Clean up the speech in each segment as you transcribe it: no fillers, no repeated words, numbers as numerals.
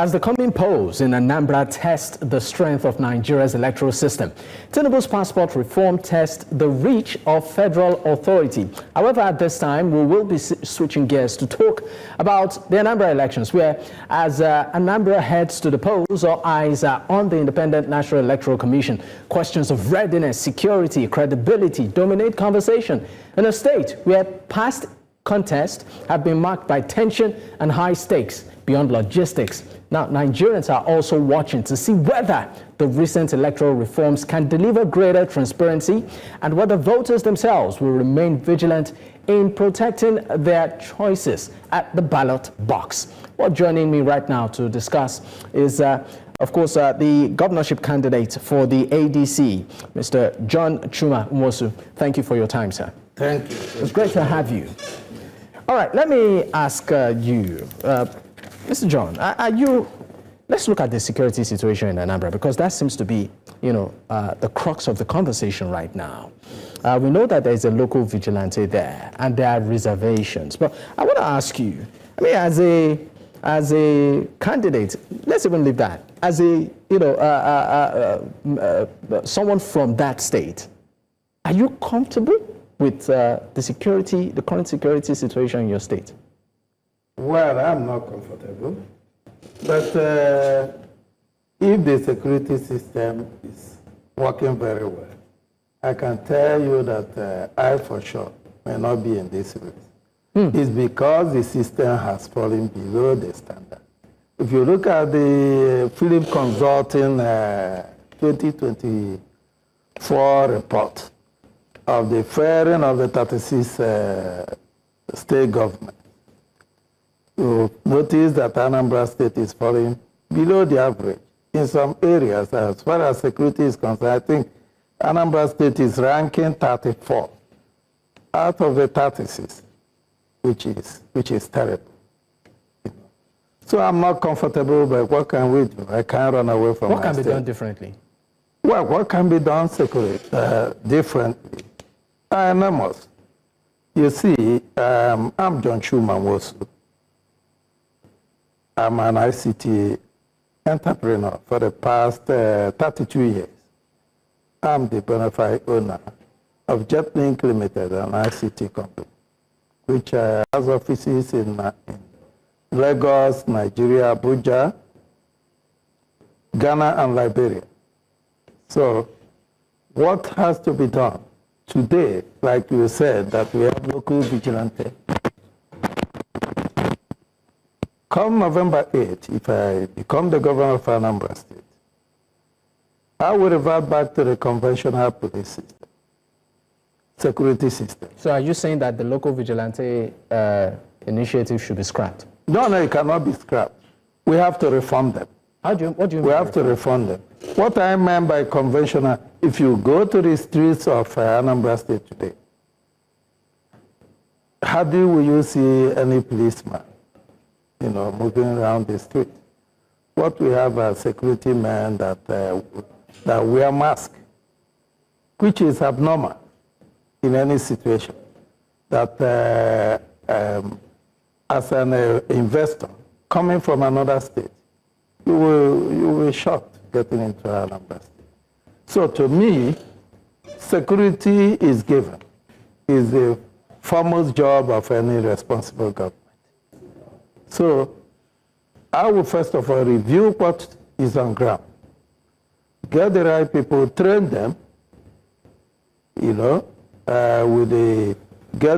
As the coming polls in Anambra test the strength of Nigeria's electoral system, Tinubu's passport reform tests the reach of federal authority. However, at this time, we will be switching gears to talk about the Anambra elections, where as Anambra heads to the polls, all eyes are on the Independent National Electoral Commission. Questions of readiness, security, credibility dominate conversation in a state where past contests have been marked by tension and high stakes beyond logistics. Now, Nigerians are also watching to see whether the recent electoral reforms can deliver greater transparency and whether voters themselves will remain vigilant in protecting their choices at the ballot box. Well, joining me right now to discuss is, of course, the governorship candidate for the ADC, Mr. Chuma Nwosu. Thank you for your time, sir. Thank you. It's great to have you. All right, let me ask you, Mr. John, let's look at the security situation in Anambra, because that seems to be, the crux of the conversation right now. We know that there's a local vigilante there, and there are reservations. But I want to ask you, I mean, as a candidate, let's even leave that, as someone from that state, are you comfortable with the current security situation in your state? Well, I'm not comfortable, but if the security system is working very well, I can tell you that I for sure may not be in this race. It's because the system has fallen below the standard. If you look at the Philip Consulting 2024 report of the faring of the 36 state governments, you notice that Anambra State is falling below the average. In some areas, as far as security is concerned, I think Anambra State is ranking 34 out of the 36, which is terrible. So I'm not comfortable, but what can we do? I can't run away from my state. What can be done differently? Well, what can be done differently? Enormous. You see, I'm John Chuma Nwosu. I'm an ICT entrepreneur for the past 32 years. I'm the bona fide owner of JetLink Limited, an ICT company, which has offices in Lagos, Nigeria, Abuja, Ghana, and Liberia. So what has to be done? Today, like you said, that we have local vigilante. Come November 8th, if I become the governor of Anambra State, I will revert back to the conventional police system, security system. So are you saying that the local vigilante initiative should be scrapped? No, it cannot be scrapped. We have to reform them. What do you mean? We have to reform them. What I meant by conventional, if you go to the streets of Anambra State today, hardly will you see any policeman, moving around the street. What we have are security men that wear masks, which is abnormal in any situation. That as an investor coming from another state, you will be shocked getting into Anambra State. So to me, security is given, is the foremost job of any responsible government. So I will first of all review what is on ground, get the right people, train them, get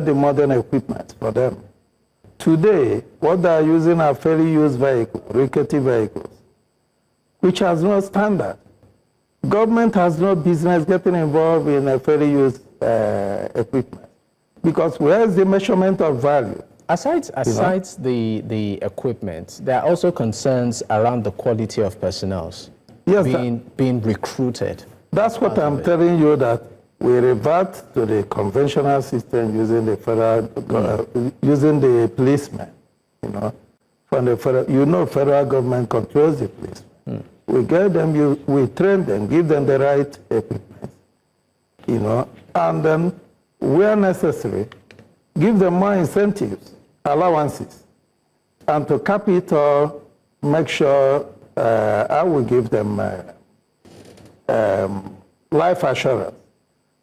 the modern equipment for them. Today, what they are using are fairly used vehicles, rickety vehicles, which has no standard. Government has no business getting involved in a fairly used equipment, because where's the measurement of value? Aside the equipment, there are also concerns around the quality of personnel being recruited. That's what I'm telling you, that we revert to the conventional system using the using the policemen. From the federal government controls the policemen. We get them, we train them, give them the right equipment, and then where necessary, give them more incentives, allowances, and to cap it all make sure I will give them life assurance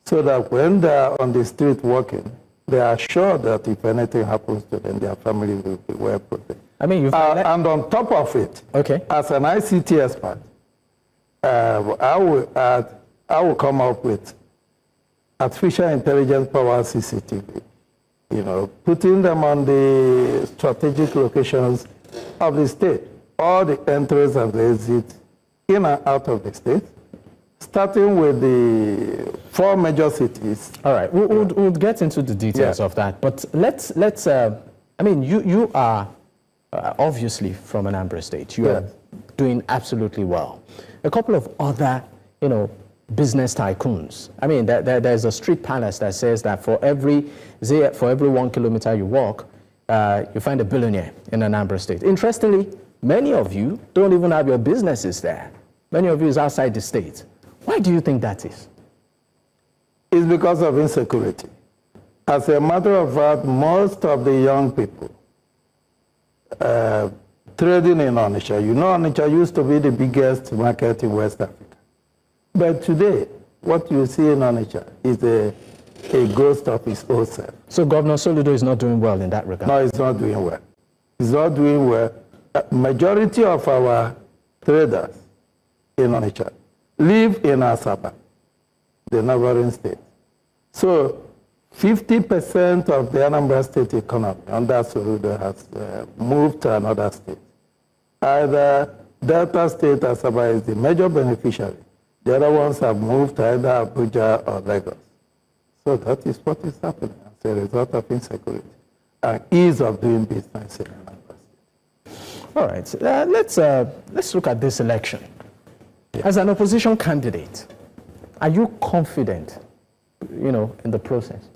so that when they are on the street working, they are sure that if anything happens to them, their family will be well protected. I mean, you've and on top of it, okay, as an ICT expert, I will come up with artificial intelligence powered CCTV. You know, putting them on the strategic locations of the state, all the entries and the exits in and out of the state, starting with the 4 major cities. All right, we'll get into the details of that, but let's I mean, you are obviously from Anambra State. You are doing absolutely well. A couple of other, you know, business tycoons. I mean, there's a street palace that says that for every 1 kilometer you walk, you find a billionaire in Anambra State. Interestingly, many of you don't even have your businesses there. Many of you is outside the state. Why do you think that is? It's because of insecurity. As a matter of fact, most of the young people trading in Onitsha, you know, Onitsha used to be the biggest market in West Africa. But today, what you see in Onitsha is a ghost of his old self. So Governor Soludo is not doing well in that regard? No, he's not doing well. He's not doing well. Majority of our traders in Onitsha live in Asaba, the neighboring state. So 50% of the Anambra state economy under Soludo has moved to another state. Either Delta State, Asaba is the major beneficiary. The other ones have moved to either Abuja or Lagos. So that is what is happening as a result of insecurity and ease of doing business in Anambra State. All right, let's look at this election. Yeah. As an opposition candidate, are you confident, you know, in the process?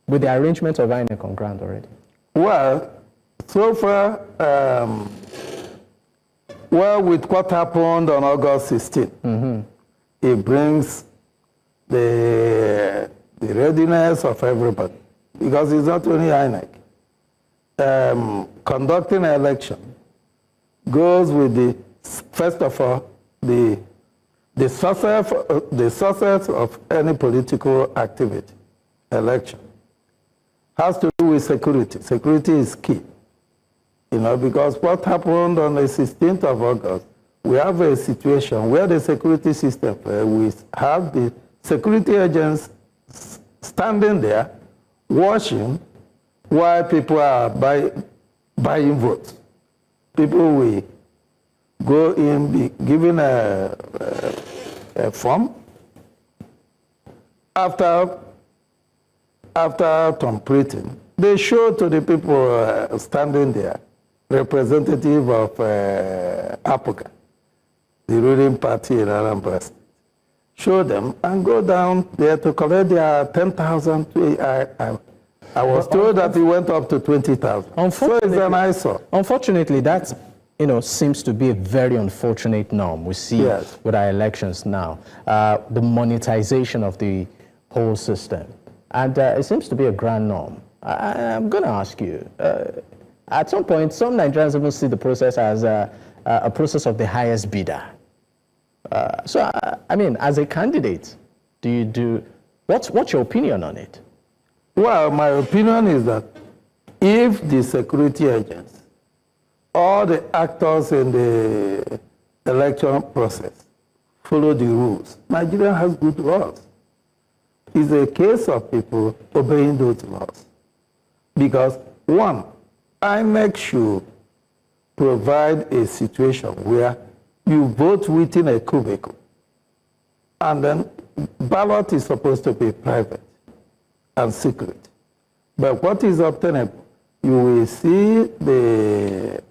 With the arrangement of INEC on ground already? Well, so far, well, with what happened on August 16, it brings the readiness of everybody, because it's not only INEC. Conducting an election goes with the, first of all, the success of any political activity, election, has to do with security. Security is key. You know, because what happened on the 16th of August, we have a situation where the security system, we have the security agents standing there, watching while people are buying votes. People will go in, be given a form. After completing, they show to the people standing there, representative of APOCA, the ruling party in Anambra State. Show them and go down there to collect their 10,000. I was told that it went up to 20,000. So it's an eyesore. Unfortunately, that, you know, seems to be a very unfortunate norm. We see with our elections now, the monetization of the whole system. And it seems to be a grand norm. I'm going to ask you, at some point, some Nigerians even see the process as a process of the highest bidder. So, I mean, as a candidate, what's your opinion on it? Well, my opinion is that if the security agents, all the actors in the election process follow the rules, Nigeria has good laws. It's a case of people obeying those laws. Because, one, INEC should provide a situation where you vote within a cubicle, and then ballot is supposed to be private and secret. But what is obtainable? You will see the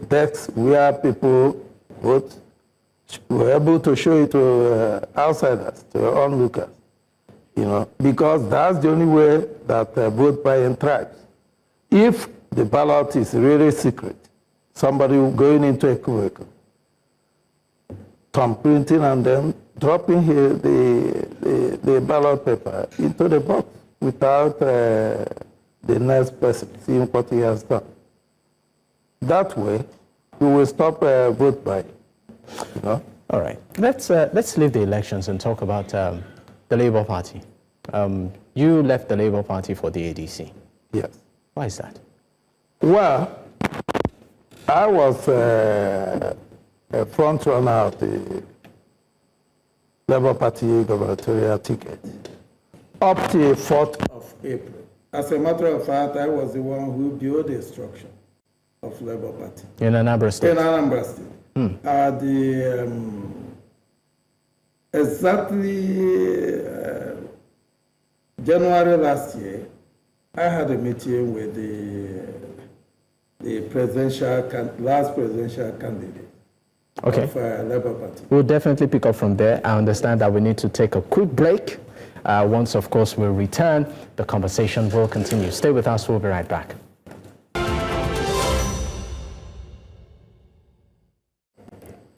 desks where people vote. We're able to show it to outsiders, to onlookers, you know, because that's the only way that vote buying thrives. If the ballot is really secret, somebody going into a cubicle, thumb printing and then dropping here the ballot paper into the box without the next person seeing what he has done. That way, we will stop vote buying. You know? All right. Let's leave the elections and talk about the Labour Party. You left the Labour Party for the ADC. Yes. Why is that? Well, I was a front runner of the Labour Party gubernatorial ticket up to 4th of April. As a matter of fact, I was the one who built the structure of Labour Party. In Anambra State? In Anambra State. Exactly January last year, I had a meeting with the last presidential candidate of Labour Party. We'll definitely pick up from there. I understand that we need to take a quick break. Once, of course, we return, the conversation will continue. Stay with us. We'll be right back.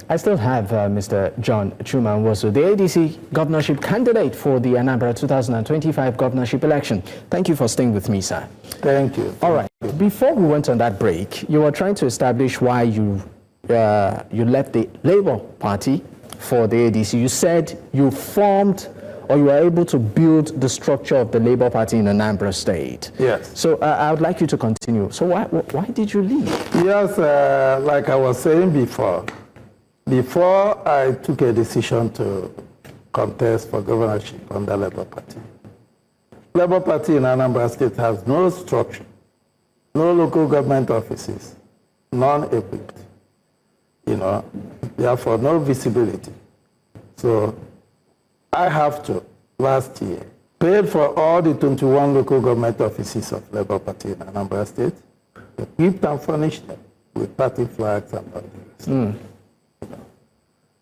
I still have Mr. John Chuma Nwosu, the ADC governorship candidate for the Anambra 2025 governorship election. Thank you for staying with me, sir. Thank you. All right. Before we went on that break, you were trying to establish why you left the Labour Party for the ADC. You said you formed or you were able to build the structure of the Labour Party in Anambra State. Yes. So I would like you to continue. So why did you leave? Yes, like I was saying before I took a decision to contest for governorship on the Labour Party. Labour Party in Anambra State has no structure, no local government offices, non-equipped, therefore no visibility. So I have to, last year, paid for all the 21 local government offices of Labour Party in Anambra State, equipped and furnished them with party flags and all the rest.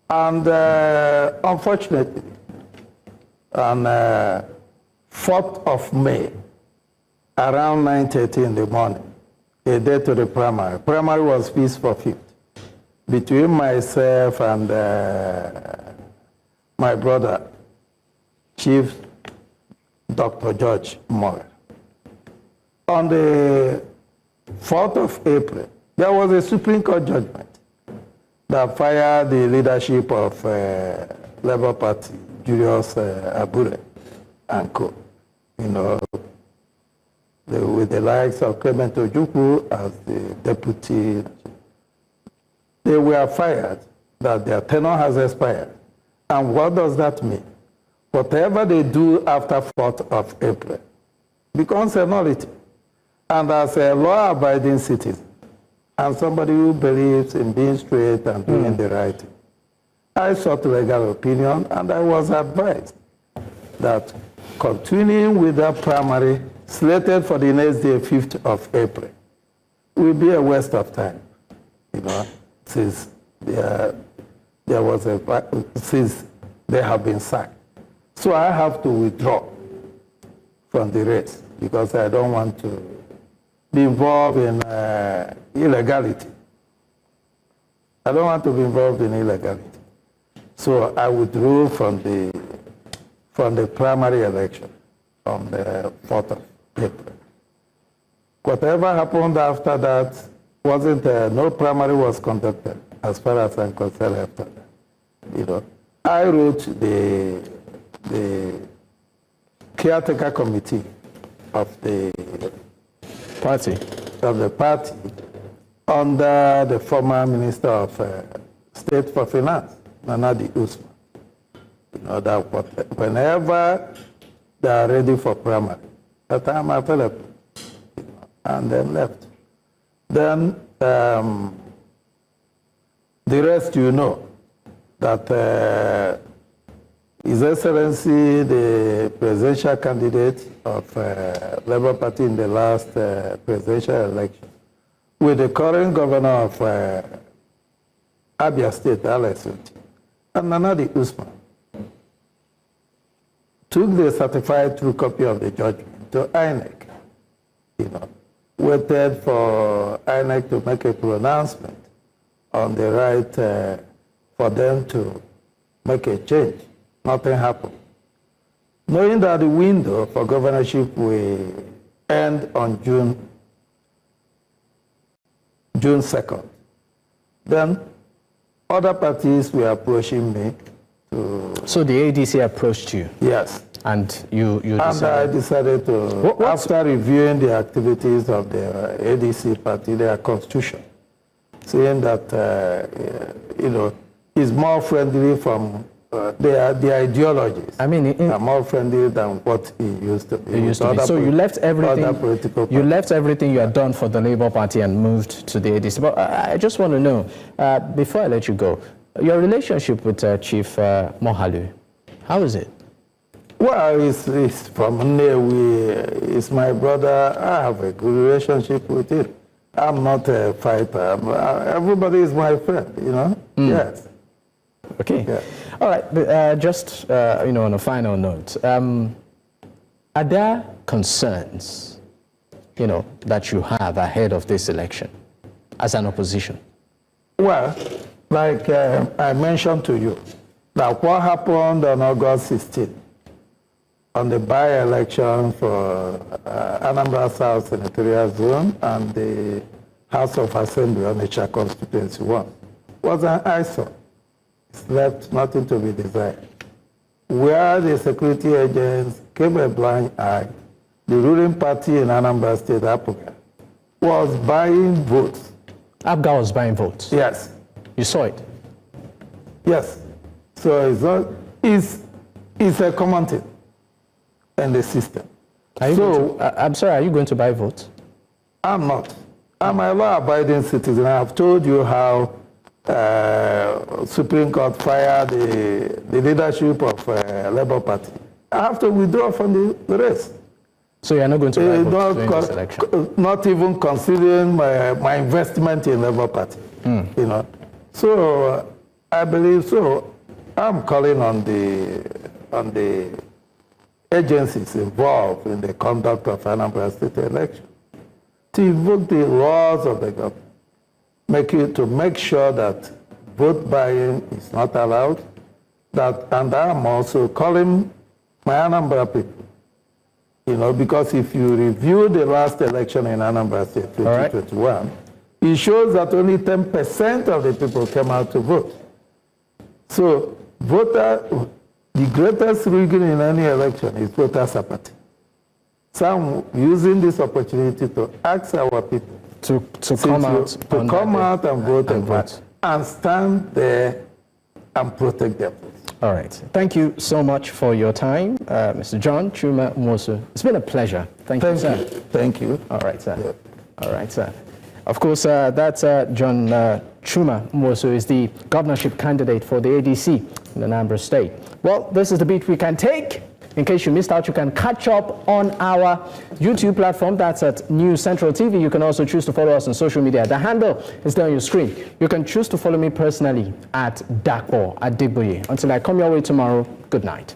And unfortunately, on 4th of May, around 9:30 in the morning, a day to the primary. Primary was fist for fifth between myself and my brother, Chief Dr. George Moore. On the 4th of April, there was a Supreme Court judgment that fired the leadership of Labour Party, Julius Abure and co. With the likes of Clement Ojukwu as the deputy. They were fired, that their tenure has expired. And what does that mean? Whatever they do after 4th of April becomes a nullity. And as a law-abiding citizen, and somebody who believes in being straight and doing the right thing, I sought legal opinion, and I was advised that continuing with that primary slated for the next day, 5th of April, will be a waste of time, since since they have been sacked. So I have to withdraw from the race because I don't want to be involved in illegality. I don't want to be involved in illegality. So I withdrew from the primary election on the 4th of April. Whatever happened after that no primary was conducted as far as I'm concerned after that. I wrote the caretaker committee of the party under the former Minister of State for Finance, Nanadi Usman. That whenever they are ready for primary, that I'm available, and then left. Then the rest that His Excellency, the presidential candidate of Labour Party in the last presidential election, with the current governor of Abia State, Alex Oti, and Nanadi Usman, took the certified true copy of the judgment to INEC, waited for INEC to make a pronouncement on the right for them to make a change. Nothing happened. Knowing that the window for governorship will end on June June 2nd. Then other parties were approaching me to... So the ADC approached you? Yes. And you decided? And I decided to, after reviewing the activities of the ADC party, their constitution, saying that, is more friendly from their ideologies. I mean, are more friendly than what he used to be. So you left everything. You left everything you had done for the Labour Party and moved to the ADC. But I just want to know, before I let you go, your relationship with Chief Mohalu, how is it? Well, it's from Nnewi. It's my brother. I have a good relationship with him. I'm not a fighter. Everybody is my friend, Yes. Okay. Yeah. All right. Just on a final note, are there concerns, that you have ahead of this election as an opposition? Well, like I mentioned to you, that what happened on August 16th on the by-election for Anambra South Senatorial Zone and the House of Assembly on the Constituency 1 was an eyesore. It's left nothing to be desired. Where the security agents gave a blind eye, the ruling party in Anambra State, APGA, was buying votes. APGA was buying votes? Yes. You saw it? Yes. So it's a common thing in the system. I'm sorry, are you going to buy votes? I'm not. I'm a law-abiding citizen. I have told you how Supreme Court fired the leadership of Labour Party. I have to withdraw from the race. So you're not going to buy votes during this election? Not even considering my investment in Labour Party. So I believe so. I'm calling on the agencies involved in the conduct of Anambra State election to invoke the laws of the government, to make sure that vote buying is not allowed. And I'm also calling my Anambra people, because if you review the last election in Anambra State 2021, it shows that only 10% of the people came out to vote. So the greatest rigging in any election is voter apathy. So I'm using this opportunity to ask our people to come out and vote and stand there and protect them. All right. Thank you so much for your time, Mr. John Chuma Nwosu. It's been a pleasure. Thank you, sir. Thank you. All right, sir. Yeah. All right, sir. Of course, that's John Chuma Nwosu is the governorship candidate for the ADC in Anambra State. Well, this is the beat we can take. In case you missed out, you can catch up on our YouTube platform. That's at News Central TV. You can also choose to follow us on social media. The handle is there on your screen. You can choose to follow me personally at Dapo Adeboye. Until I come your way tomorrow, good night.